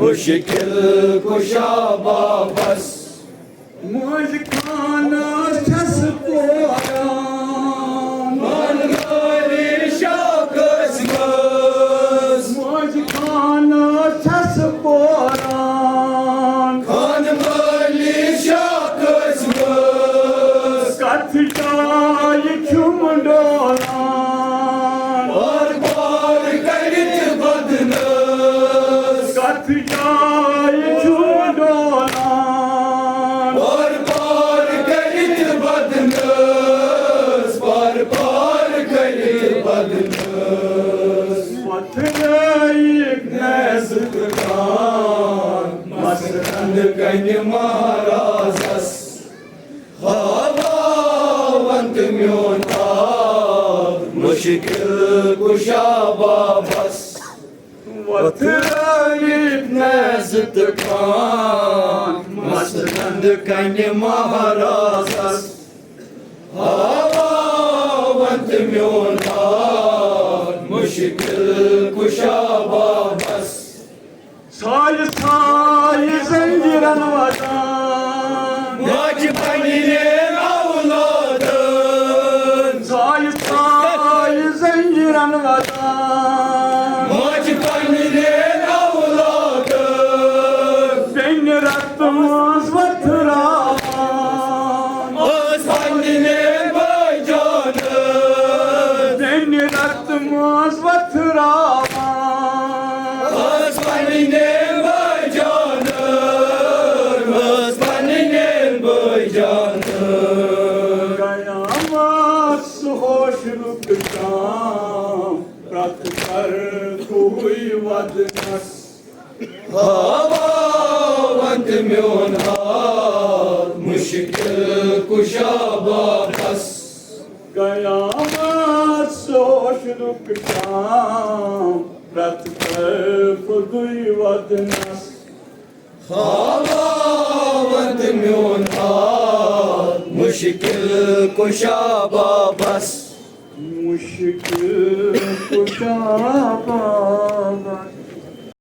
मुश्किल कुशा वापस मुझखाना छस पोया मन गोरी शाकस गस मुझखाना छस पोया खान गोली शाकस गस कथ जाय छुमडोला और बार करित बदनस कथ जाय छुमडोला और बार करित बदनस बार बार करित बदनस वथरैक नैज़ मसरंद कन महाराजस हवावंत म्योन मुश्किल कुशा वापस वथरैक नैज़त खान मसरंद कन महाराजस हवावंत म्योन मुश्किल कुशा वापस साय साय जंजीरन वदान नाच बनिए औलादन साय साय जंजीरन वदान नाच बनिए औलादन बेन रक्त मांस वथरावान ओस बनिए भाईजान बेन रक्त मांस वथरावान ओस बनिए भाईजान ओस बनिए भाईजान कयामत होश रुक शाम प्रत कर कोई वदनस हवावंत म्योन मुश्किल कुशा वापस कयामत होश रुक शाम प्रत कर कोई वदनस हवावंत म्योन मुश्किल कुशा वापस मुश्किल कुशा बाबा